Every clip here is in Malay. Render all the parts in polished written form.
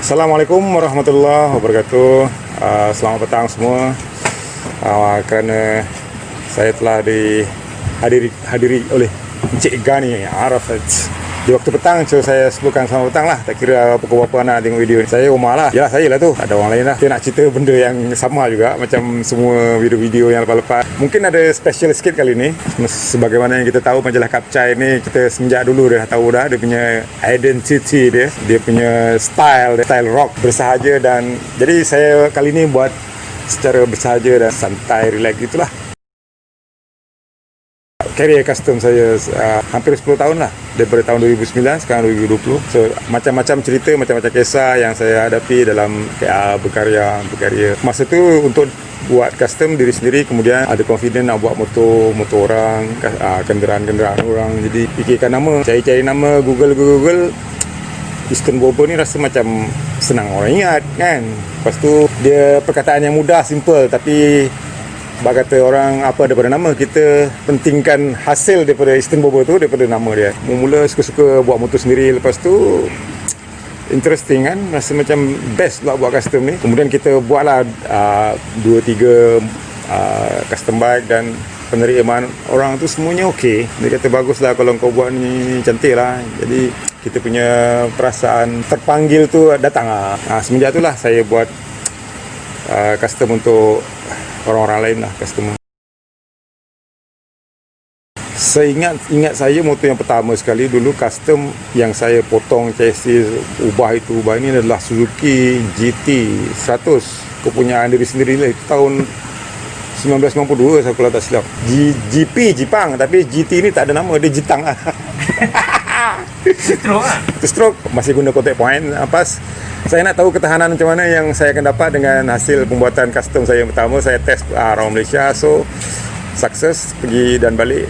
Assalamualaikum warahmatullahi wabarakatuh. Selamat petang semua. Kerana saya telah dihadiri oleh Encik Gani Arafat di waktu petang, so saya sebutkan selamat petang lah. Tak kira pukul berapa nak tengok video ni. Saya rumah lah. Yalah, saya lah tu. Ada orang lain lah. Dia nak cerita benda yang sama juga macam semua video-video yang lepas-lepas. Mungkin ada special sikit kali ni. Sebagaimana yang kita tahu, majalah Kapcai ni, kita semenjak dulu dah tahu dah dia punya identity dia. Dia punya style rock bersahaja. Dan jadi saya kali ni buat secara bersahaja dan santai, relax gitulah. Carrier custom saya hampir 10 tahun lah, daripada tahun 2009 sekarang 2020. So macam-macam cerita, macam-macam kisah yang saya hadapi dalam berkarya. Masa tu untuk buat custom diri sendiri, kemudian ada confident nak buat motor orang, kenderaan orang. Jadi fikirkan nama, cari nama, Google. Eastern Bourbon ni rasa macam senang orang ingat kan. Lepas tu dia perkataan yang mudah, simple, tapi bak kata orang apa daripada nama, kita pentingkan hasil daripada Eastern Bourbon tu daripada nama dia. Mula suka-suka buat motor sendiri, lepas tu interesting kan, rasa macam best pula buat custom ni. Kemudian kita buatlah 2-3 custom bike dan penerimaan orang tu semuanya okey. Dia kata bagus lah kalau kau buat ni, cantik lah. Jadi kita punya perasaan terpanggil tu datang lah. Semenjak tu lah saya buat custom untuk orang-orang lain lah, customer. Saya ingat saya motor yang pertama sekali dulu custom yang saya potong chassis, ubah ini adalah Suzuki GT 100 kepunyaan diri sendiri lah. Itu tahun 1992 saya kalau tak silap. GP Jepang, tapi GT ni tak ada nama, dia Jitang lah. Stroke masih guna contact point. Pas saya nak tahu ketahanan macam mana yang saya akan dapat dengan hasil pembuatan custom saya yang pertama. Saya test around Malaysia, so sukses, pergi dan balik,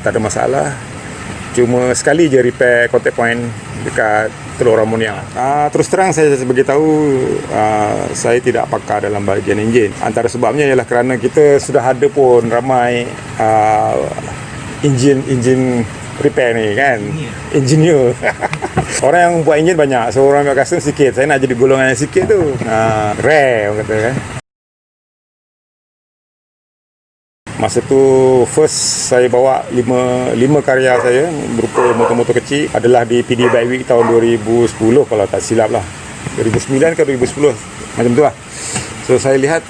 tak ada masalah. Cuma sekali je repair contact point dekat Teluk Ramonia. Terus terang saya beritahu, saya tidak pakar dalam bahagian enjin. Antara sebabnya ialah kerana kita sudah ada pun ramai enjin repair ni kan, engineer. Orang yang buat enjin banyak, so orang buat custom sikit. Saya nak jadi golongan yang sikit tu, rare orang kata kan. Masa tu first saya bawa 5 karya saya berupa motor-motor kecil adalah di PD Bike Week tahun 2010 kalau tak silap lah, 2009 ke 2010 macam tu lah. So saya lihat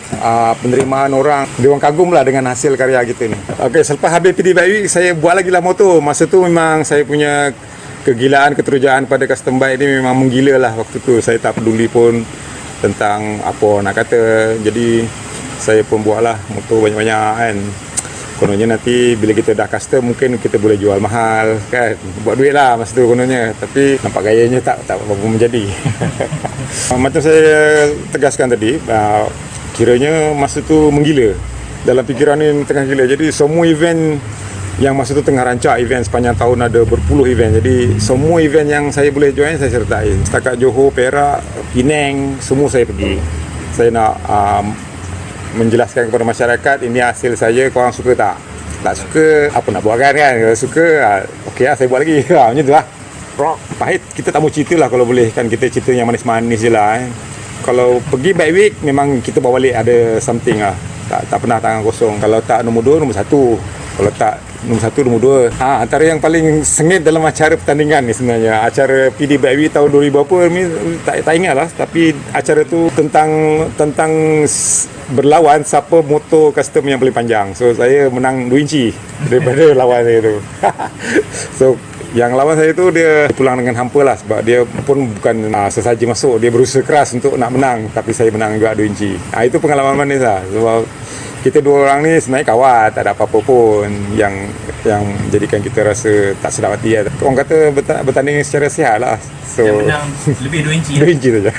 penerimaan orang, dia orang kagum lah dengan hasil karya kita ni. Okay, selepas habis PD Bike Week, saya buat lagi lah motor. Masa tu memang saya punya kegilaan, keterujaan pada custom bike ni memang menggila lah waktu tu. Saya tak peduli pun tentang apa nak kata. Jadi saya pun buat lah motor banyak-banyak kan. Kononnya nanti bila kita dah custom, mungkin kita boleh jual mahal kan, buat duit lah masa tu kononnya. Tapi nampak gayanya tak apa menjadi. Macam saya tegaskan tadi, kiranya masa tu menggila. Dalam fikiran ni tengah gila. Jadi semua event yang masa tu tengah rancak, event sepanjang tahun ada berpuluh event. Jadi semua event yang saya boleh join saya sertai. Setakat Johor, Perak, Penang, semua saya pergi. Saya nak menjelaskan kepada masyarakat, ini hasil saya, korang suka tak suka, apa nak buat kan. Kalau suka, okey lah, saya buat lagi. Macam tu lah. Rock, pahit, kita tak mau cerita lah kalau boleh kan. Kita cerita yang manis-manis je lah. Kalau pergi Bike Week, memang kita bawa balik ada something lah. Tak pernah tangan kosong. Kalau tak nombor 2, nombor 1. Kalau tak nombor 1, nombor 2. Antara yang paling sengit dalam acara pertandingan ni sebenarnya, acara PD Bike Week tahun 2000 apa ni, tak ingat lah. Tapi acara tu tentang berlawan siapa motor custom yang paling panjang. So saya menang 2 inci daripada lawan saya tu. So yang lawan saya tu dia pulang dengan hampa lah, sebab dia pun bukan sesaji masuk, dia berusaha keras untuk nak menang, tapi saya menang juga 2 inci. Itu pengalaman manis lah, sebab kita dua orang ni sebenarnya kawan, tak ada apa-apa pun yang menjadikan kita rasa tak sedap hati lah. Orang kata bertanding secara sihat lah. So yang menang lebih 2 inci 2 inci saja.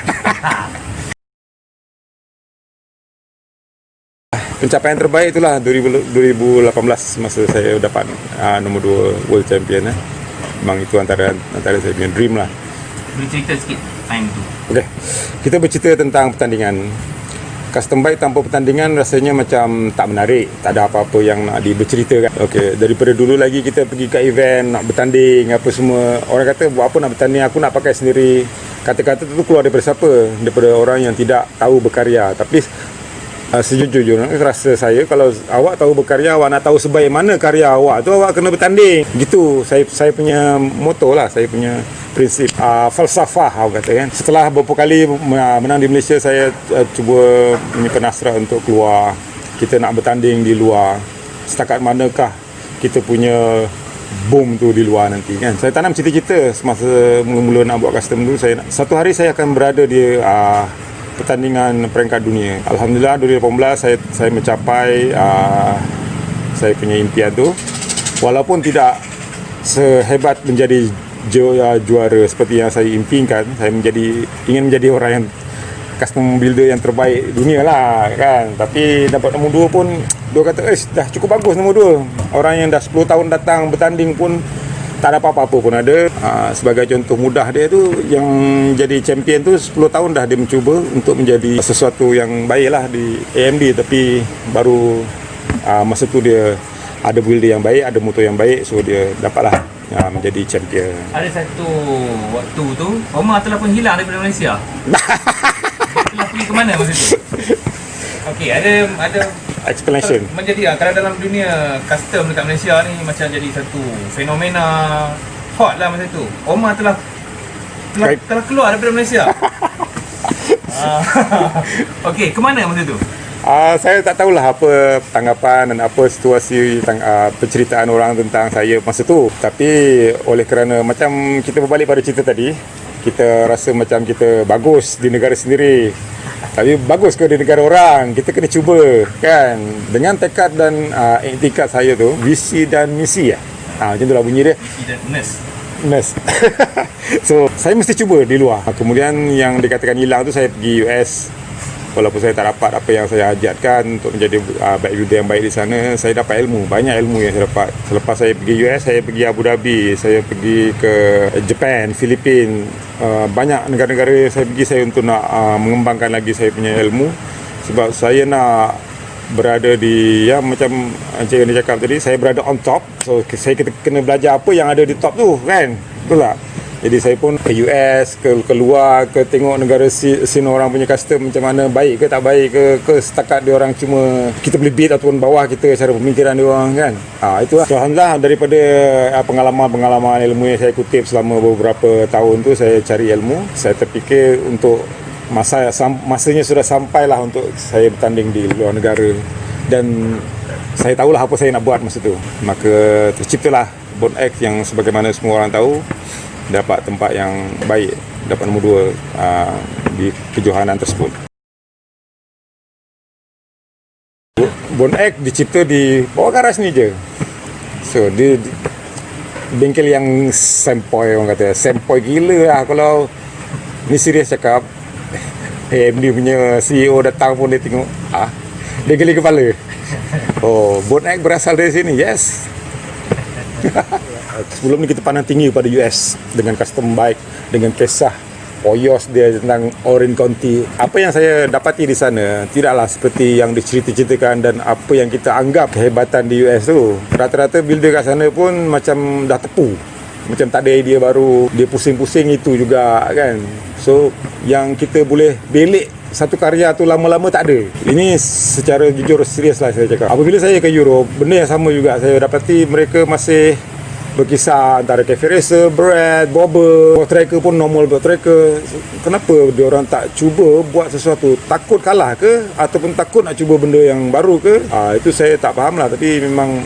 Pencapaian terbaik itulah 2018 masa saya dapat nombor 2 World Champion. Memang itu antara saya punya dream lah. Boleh cerita sikit time tu? Okay. Kita bercerita tentang pertandingan. Custom bike tanpa pertandingan rasanya macam tak menarik, tak ada apa-apa yang nak diberceritakan. Okey, daripada dulu lagi kita pergi ke event nak bertanding apa semua. Orang kata buat apa nak bertanding, aku nak pakai sendiri. kata-kata tu keluar daripada siapa? Daripada orang yang tidak tahu berkarya. Tapi sejujurnya rasa saya, kalau awak tahu berkarya, awak nak tahu sebaik mana karya awak tu, awak kena bertanding. Gitu saya punya moto lah, saya punya prinsip, falsafah awak kata kan. Setelah beberapa kali menang di Malaysia, saya cuba menyimpan hasrat untuk keluar. Kita nak bertanding di luar. Setakat manakah kita punya boom tu di luar nanti kan. Saya tanam cita-cita semasa mula-mula nak buat custom dulu. Satu hari saya akan berada di pertandingan peringkat dunia. Alhamdulillah 2018 saya mencapai saya punya impian tu. Walaupun tidak sehebat menjadi juara seperti yang saya impikan, saya ingin menjadi orang yang custom builder yang terbaik dunia lah kan. Tapi dapat nombor 2 pun, dia kata dah cukup bagus nombor 2. Orang yang dah 10 tahun datang bertanding pun tak ada apa-apa pun ada. Sebagai contoh mudah dia tu, yang jadi champion tu 10 tahun dah dia mencuba untuk menjadi sesuatu yang baik lah di AMD. Tapi baru masa tu dia ada builder yang baik, ada motor yang baik, so dia dapatlah menjadi champion. Ada satu waktu tu Omar telah pun hilang daripada Malaysia. Telah pergi ke mana masa tu? Okey, ada Explanation. Menjadi kalau dalam dunia custom dekat Malaysia ni macam jadi satu fenomena hot lah masa tu. Omar telah keluar daripada Malaysia. Okey, ke mana masa tu? Saya tak tahulah apa tanggapan dan apa situasi penceritaan orang tentang saya masa tu. Tapi oleh kerana macam kita berbalik pada cerita tadi, kita rasa macam kita bagus di negara sendiri. Tapi bagus ke di negara orang? Kita kena cuba kan. Dengan tekad dan iktikad saya tu, visi dan misi ya. Macam itulah bunyi dia. Visi dan nurse. So saya mesti cuba di luar. Kemudian yang dikatakan hilang tu, saya pergi US. Walaupun saya tak dapat apa yang saya hajatkan untuk menjadi bike builder yang baik di sana, saya dapat ilmu, banyak ilmu yang saya dapat. Selepas saya pergi US, saya pergi Abu Dhabi, saya pergi ke Japan, Filipina, banyak negara-negara saya pergi, saya untuk nak mengembangkan lagi saya punya ilmu. Sebab saya nak berada di, ya macam Encik yang dia cakap tadi, saya berada on top. So saya kena belajar apa yang ada di top tu kan, betul tak? Jadi saya pun ke US, ke luar, ke tengok negara scene orang punya custom macam mana, baik ke tak baik ke setakat dia orang cuma kita boleh beat ataupun bawah kita cara pemikiran dia orang kan. Itulah. So, alhamdulillah daripada pengalaman ilmu yang saya kutip selama beberapa tahun tu, saya cari ilmu. Saya terfikir untuk masanya sudah sampailah untuk saya bertanding di luar negara, dan saya tahulah apa saya nak buat masa tu. Maka terciptalah Bone X yang sebagaimana semua orang tahu, dapat tempat yang baik, dapat nombor 2 di kejohanan tersebut. Bone X dicipta di bawah garas ni je. So dia bengkel yang sempoi, orang kata sempoi gila lah. Kalau ni serius cakap, AMD punya CEO datang pun dia tengok, dia geli kepala. Oh, Bone X berasal dari sini. Yes. Sebelum ni kita pandang tinggi pada US dengan custom bike, dengan kisah Oyos dia tentang Orange County. Apa yang saya dapati di sana tidaklah seperti yang dicerita-ceritakan dan apa yang kita anggap kehebatan di US tu. Rata-rata builder kat sana pun macam dah tepu, macam tak ada idea baru, dia pusing-pusing itu juga kan. So yang kita boleh belik satu karya tu lama-lama tak ada. Ini secara jujur serius lah saya cakap. Apabila saya ke Europe, benda yang sama juga saya dapati. Mereka masih berkisah antara cafe racer, Brad, Bobber, board tracker pun normal board tracker. Kenapa dia orang tak cuba buat sesuatu? Takut kalah ke? Ataupun takut nak cuba benda yang baru ke? Itu saya tak faham lah. Tapi memang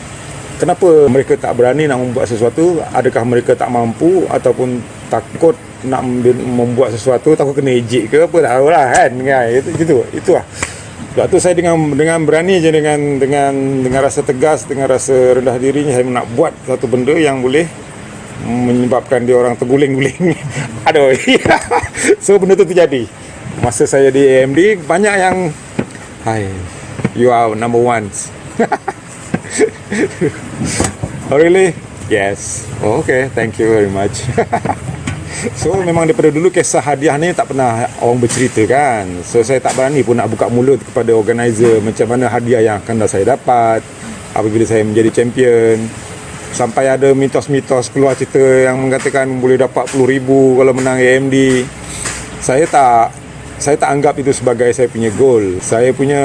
kenapa mereka tak berani nak membuat sesuatu? Adakah mereka tak mampu? Ataupun takut nak membuat sesuatu, takut kena ejek ke apa, tak tahu lah kan. Itulah. Sebab tu saya dengan berani je, dengan rasa tegas, dengan rasa rendah diri, saya nak buat satu benda yang boleh menyebabkan dia orang terguling-guling. Aduh. So benda tu terjadi. Masa saya di AMD, banyak yang hi, you are number one. Oh really? Yes. Oh, okay, thank you very much. So memang daripada dulu kisah hadiah ni tak pernah orang bercerita kan. So saya tak berani pun nak buka mulut kepada organizer macam mana hadiah yang akan saya dapat apabila saya menjadi champion. Sampai ada mitos-mitos keluar cerita yang mengatakan boleh dapat 10,000 kalau menang AMD. Saya tak anggap itu sebagai saya punya goal. Saya punya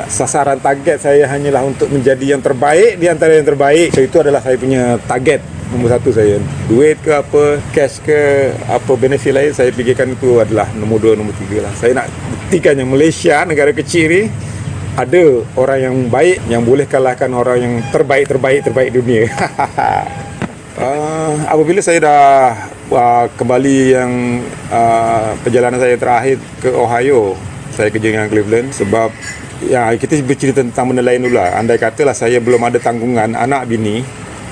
sasaran target saya hanyalah untuk menjadi yang terbaik di antara yang terbaik. So, itu adalah saya punya target nombor satu saya. Duit ke apa, cash ke apa, benefit lain, saya fikirkan itu adalah nombor dua, nombor tiga lah. Saya nak buktikan yang Malaysia, negara kecil ni, ada orang yang baik yang boleh kalahkan orang yang terbaik dunia. Apabila saya dah kembali yang perjalanan saya terakhir ke Ohio, saya kerja dengan Cleveland. Sebab ya, kita bercerita tentang benda lain dulu lah. Andai katalah saya belum ada tanggungan anak bini,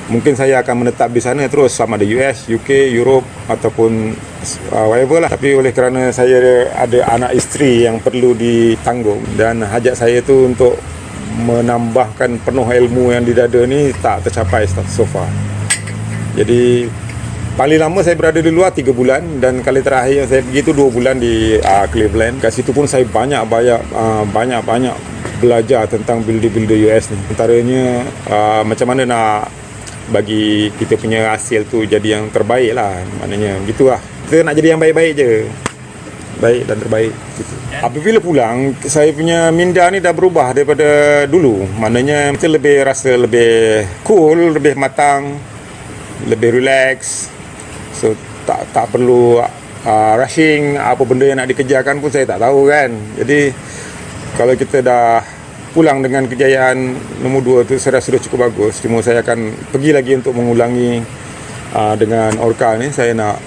mungkin saya akan menetap di sana terus, sama ada US, UK, Europe ataupun whatever lah. Tapi oleh kerana saya ada anak isteri yang perlu ditanggung, dan hajat saya tu untuk menambahkan penuh ilmu yang di dada ni tak tercapai so far. Jadi paling lama saya berada di luar 3 bulan, dan kali terakhir yang saya pergi tu 2 bulan di Cleveland. Kat situ pun saya banyak belajar tentang builder US ni. Antaranya macam mana nak bagi kita punya hasil tu jadi yang terbaik lah. Maknanya gitulah. Kita nak jadi yang baik-baik je. Baik dan terbaik gitu. Apabila pulang, saya punya minda ni dah berubah daripada dulu. Maknanya kita rasa lebih cool, lebih matang, lebih relax. So tak perlu rushing. Apa benda yang nak dikerjakan pun saya tak tahu kan. Jadi kalau kita dah pulang dengan kejayaan nombor 2 tu, saya sudah cukup bagus. Cuma saya akan pergi lagi untuk mengulangi dengan Orca ni. Saya nak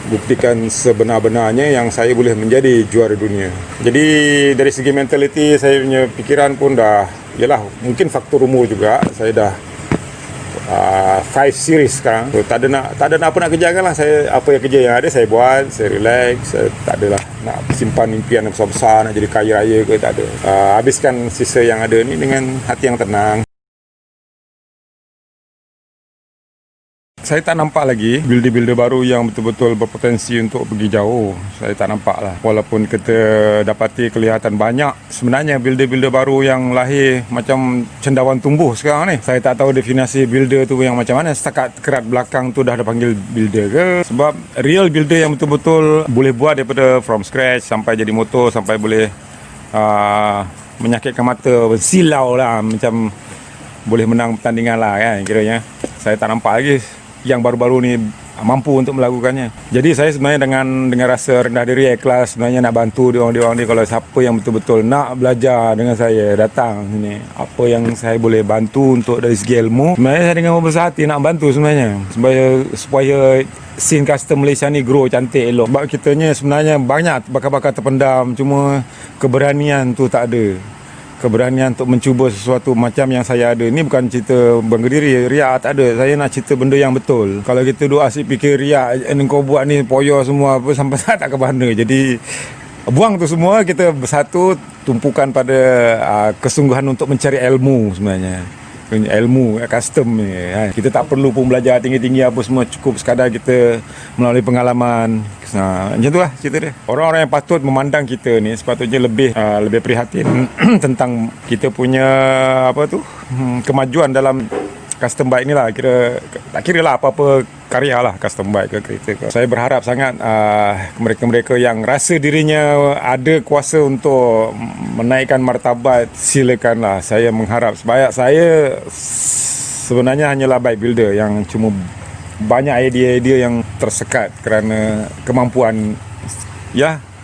buktikan sebenar-benarnya yang saya boleh menjadi juara dunia. Jadi dari segi mentality, saya punya fikiran pun dah, yalah, mungkin faktor umur juga. Saya dah 5 series sekarang. So, tak ada apa nak kerjakan lah. Saya apa yang kerja yang ada saya buat, saya relax. Saya tak adalah nak simpan impian yang besar-besar, nak jadi kaya raya ke, tak ada. Habiskan sisa yang ada ni dengan hati yang tenang. Saya tak nampak lagi builder-builder baru yang betul-betul berpotensi untuk pergi jauh. Saya tak nampak lah. Walaupun kita dapati kelihatan banyak sebenarnya builder-builder baru yang lahir macam cendawan tumbuh sekarang ni. Saya tak tahu definisi builder tu yang macam mana. Setakat kerat belakang tu dah ada panggil builder ke? Sebab real builder yang betul-betul boleh buat daripada from scratch sampai jadi motor, sampai boleh menyakitkan mata, silau lah, macam boleh menang pertandingan lah kan, kiranya. Saya tak nampak lagi yang baru-baru ni mampu untuk melakukannya. Jadi saya sebenarnya dengan rasa rendah diri, ikhlas, sebenarnya nak bantu diorang ni. Kalau siapa yang betul-betul nak belajar dengan saya, datang sini. Apa yang saya boleh bantu untuk dari segi ilmu, sebenarnya saya dengan berbesar hati nak bantu sebenarnya, supaya scene custom Malaysia ni grow cantik, elok. Sebab kitanya sebenarnya banyak bakat-bakat terpendam, cuma keberanian tu tak ada. Keberanian untuk mencuba sesuatu macam yang saya ada. Ini bukan cerita bangga diri, riak, tak ada. Saya nak cerita benda yang betul. Kalau kita duk asyik fikir riak, kau buat ni poyo semua apa, sampai tak ke mana. Jadi buang tu semua, kita bersatu, tumpukan pada kesungguhan untuk mencari ilmu sebenarnya. Ilmu custom ni. Kita tak perlu pun belajar tinggi-tinggi apa semua, cukup sekadar kita melalui pengalaman. Macam tu lah cerita dia. Orang-orang yang patut memandang kita ni sepatutnya lebih prihatin tentang kita punya kemajuan dalam custom bike ni lah. Tak kira lah apa-apa karya lah, custom bike ke kereta ke. Saya berharap sangat mereka-mereka yang rasa dirinya ada kuasa untuk menaikkan martabat, silakan lah. Saya mengharap, sebab saya sebenarnya hanyalah bike builder yang cuma banyak idea-idea yang tersekat kerana kemampuan.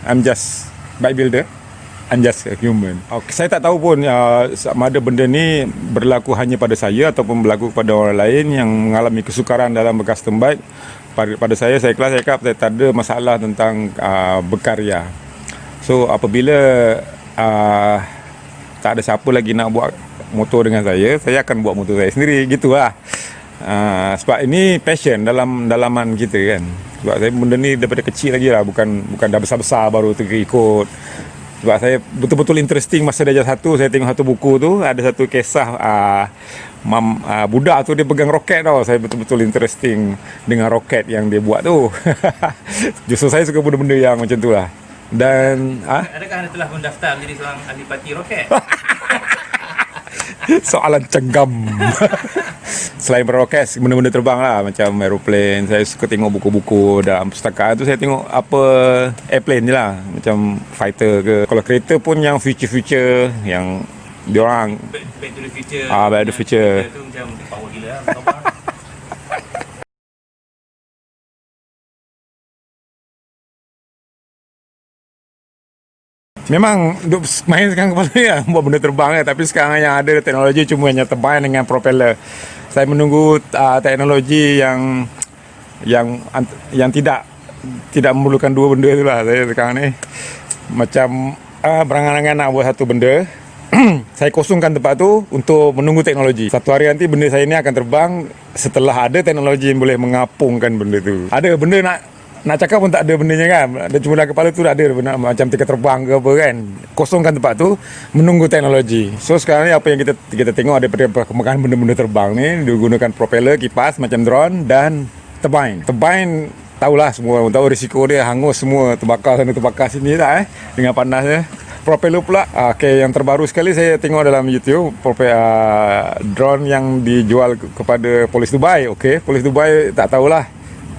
I'm just bike builder, I'm just a human. Saya tak tahu pun sama ada benda ni berlaku hanya pada saya ataupun berlaku kepada orang lain yang mengalami kesukaran dalam bercustom bike. Pada saya kelas cakap saya tak ada masalah tentang berkarya. So apabila tak ada siapa lagi nak buat motor dengan saya akan buat motor saya sendiri, gitulah. Sebab ini passion dalam dalaman kita kan. Sebab saya benda ni daripada kecil lagi lah, bukan dah besar-besar baru terikut. Sebab saya betul-betul interesting masa darjah 1. Saya tengok satu buku tu, ada satu kisah budak tu dia pegang roket tau. Saya betul-betul interesting dengan roket yang dia buat tu. Justru saya suka benda-benda yang macam tu lah. Dan adakah anda telah mendaftar menjadi seorang ahli parti roket? Soalan cenggam. Selain beroket, benda-benda terbang lah, macam aeroplane. Saya suka tengok buku-buku dalam perpustakaan tu. Saya tengok apa airplane je lah, macam fighter ke. Kalau kereta pun yang future-future, yang diorang Back to the Future. Back to the Future. Tu macam power gila lah. Terbang. Memang duk main sekarang kepala ya, buat benda terbang ya. Tapi sekarang yang ada teknologi cuma hanya terbang dengan propeller. Saya menunggu teknologi yang tidak memerlukan dua benda tu lah. Saya sekarang ni macam berangan-angan nak buat satu benda. Saya kosongkan tempat tu untuk menunggu teknologi. Satu hari nanti benda saya ni akan terbang setelah ada teknologi yang boleh mengapungkan benda tu. Ada benda nak cakap pun tak ada bendanya kan. Ada cuma dalam kepala tu ada benda macam tiket terbang ke apa kan. Kosongkan tempat tu, menunggu teknologi. So sekarang ni apa yang kita tengok daripada perkembangan benda-benda terbang ni, digunakan propeller, kipas macam drone dan turbine. Turbine tahulah semua orang tahu risiko dia, hangus semua, terbakar sana terbakar sini tak dengan panasnya. Propeller pula, yang terbaru sekali saya tengok dalam YouTube, drone yang dijual kepada polis Dubai. Polis Dubai tak tahulah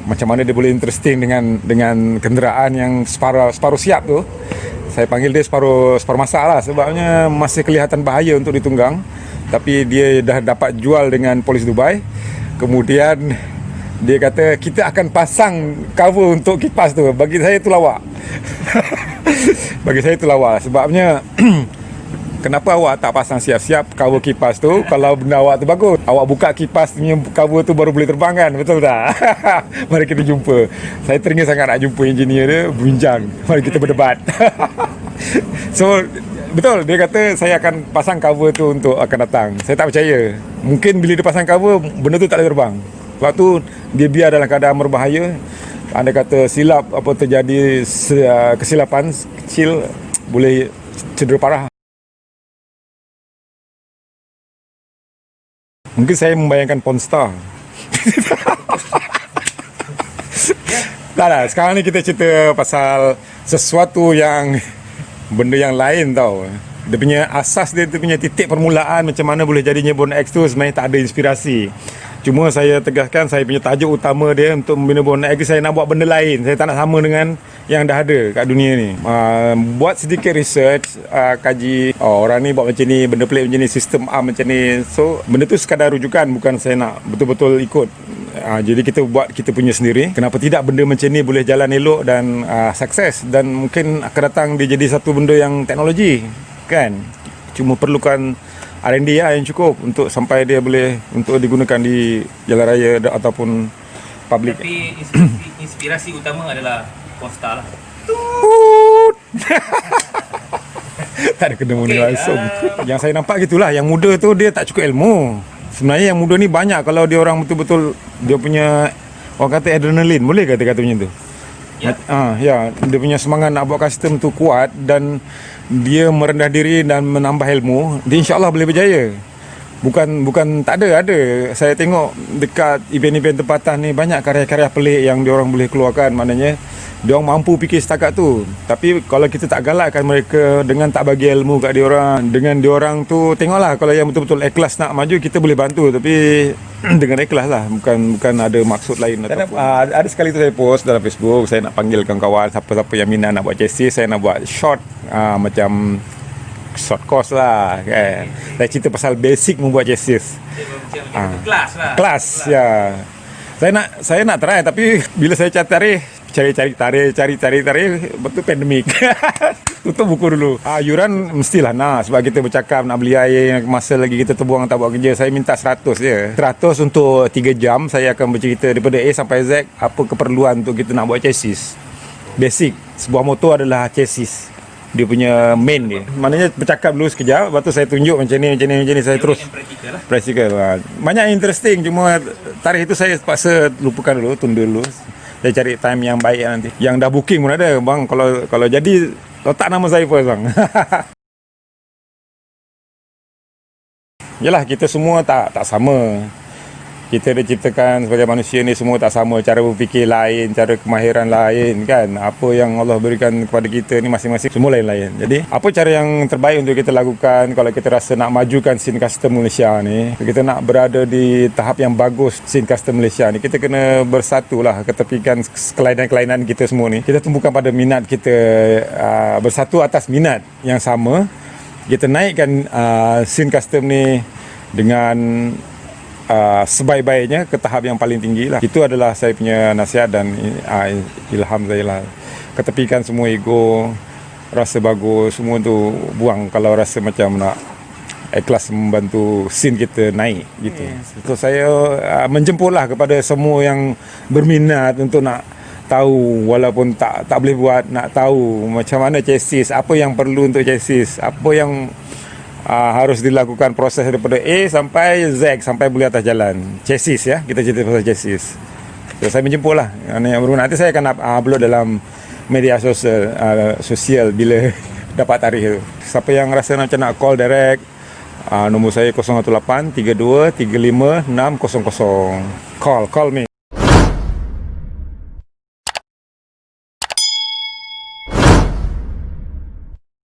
macam mana dia boleh interesting dengan kenderaan yang separuh siap tu. Saya panggil dia separuh masak lah, sebabnya masih kelihatan bahaya untuk ditunggang. Tapi dia dah dapat jual dengan polis Dubai. Kemudian dia kata kita akan pasang cover untuk kipas tu. Bagi saya tu lawak. Bagi saya tu lawak. Sebabnya kenapa awak tak pasang siap-siap cover kipas tu? Kalau benda awak tu bagus, awak buka kipas punya cover tu baru boleh terbang kan? Betul tak? Mari kita jumpa. Saya teringin sangat nak jumpa engineer dia, berbincang. Mari kita berdebat. So, betul, dia kata saya akan pasang cover tu untuk akan datang. Saya tak percaya. Mungkin bila dia pasang cover, benda tu tak boleh terbang. Sebab tu dia biar dalam keadaan berbahaya. Anda kata silap apa terjadi kesilapan kecil, boleh cedera parah. Mungkin saya membayangkan Pornstar. Tak, sekarang ni kita cerita pasal sesuatu yang benda yang lain tau. Dia punya asas dia punya titik permulaan macam mana boleh jadinya Born X tu sebenarnya tak ada inspirasi. Cuma saya tegaskan saya punya tajuk utama dia untuk membina Born X, saya nak buat benda lain. Saya tak nak sama dengan yang dah ada kat dunia ni. Buat sedikit research, kaji orang ni buat macam ni, benda pelik macam ni, sistem arm macam ni. So benda tu sekadar rujukan, bukan saya nak betul-betul ikut. Jadi kita buat kita punya sendiri. Kenapa tidak benda macam ni boleh jalan elok dan sukses, dan mungkin akan datang dia jadi satu benda yang teknologi kan. Cuma perlukan R&D yang cukup untuk sampai dia boleh untuk digunakan di jalan raya ataupun public. Tapi inspirasi utama adalah Pornstar lah. Tak ada kena mula langsung. Yang saya nampak gitulah, yang muda tu dia tak cukup ilmu. Sebenarnya yang muda ni banyak kalau dia orang betul-betul dia punya orang kata adrenalin, boleh kata macam tu. Ya, dia punya semangat nak buat custom tu kuat dan dia merendah diri dan menambah ilmu, dia insya-Allah boleh berjaya. Bukan tak ada. Saya tengok dekat event-event tempatan ni banyak karya-karya pelik yang dia orang boleh keluarkan, maknanya dia orang mampu fikir setakat tu. Tapi kalau kita tak galakkan mereka dengan tak bagi ilmu kat dia orang, dengan dia orang tu tengoklah kalau yang betul-betul ikhlas nak maju kita boleh bantu, tapi dengan ikhlas lah, bukan ada maksud lain ataupun. Ada sekali tu saya post dalam Facebook, saya nak panggil kawan-kawan siapa-siapa yang minat nak buat chassis, saya nak buat short macam short course lah kan. Saya cerita pasal basic membuat chassis. Kelas lah. Kelas ya. Saya nak try, tapi bila saya cari betul pandemik. Tutup buku dulu. Yuran mestilah nak, sebab kita bercakap nak beli air, masa lagi kita terbuang tak buat kerja. Saya minta 100 je. 100 untuk 3 jam saya akan bercerita daripada A sampai Z apa keperluan untuk kita nak buat chassis. Basic sebuah motor adalah chassis. Dia punya main dia. Maknanya bercakap dulu sekejap, lepas tu saya tunjuk macam ni saya terus praktikal lah. Banyak interesting, cuma tarikh itu saya paksa lupakan dulu, tunda dulu. Saya cari time yang baik nanti. Yang dah booking pun ada, bang. Kalau jadi letak nama saya first, bang. Yalah, kita semua tak sama. Kita diciptakan sebagai manusia ni semua tak sama, cara berfikir lain, cara kemahiran lain kan. Apa yang Allah berikan kepada kita ni masing-masing semua lain-lain. Jadi apa cara yang terbaik untuk kita lakukan kalau kita rasa nak majukan scene custom Malaysia ni, kita nak berada di tahap yang bagus scene custom Malaysia ni, kita kena bersatulah, ketepikan kelainan-kelainan kita semua ni. Kita tumpukan pada minat kita, bersatu atas minat yang sama. Kita naikkan scene custom ni dengan sebaik-baiknya ke tahap yang paling tinggi lah. Itu adalah saya punya nasihat dan ilham saya lah. Ketepikan semua ego, rasa bagus, semua tu buang kalau rasa macam nak ikhlas membantu scene kita naik gitu. So saya menjemputlah kepada semua yang berminat untuk nak tahu, walaupun tak boleh buat, nak tahu macam mana chassis, apa yang perlu untuk chassis, apa yang harus dilakukan proses daripada A sampai Z sampai boleh atas jalan. Chassis ya, kita cerita pasal chassis. So, saya menjemput lah. Nanti saya akan upload dalam media sosial bila dapat tarikh tu. Siapa yang rasa macam nak call direct, nombor saya 018 32 35 600. Call me.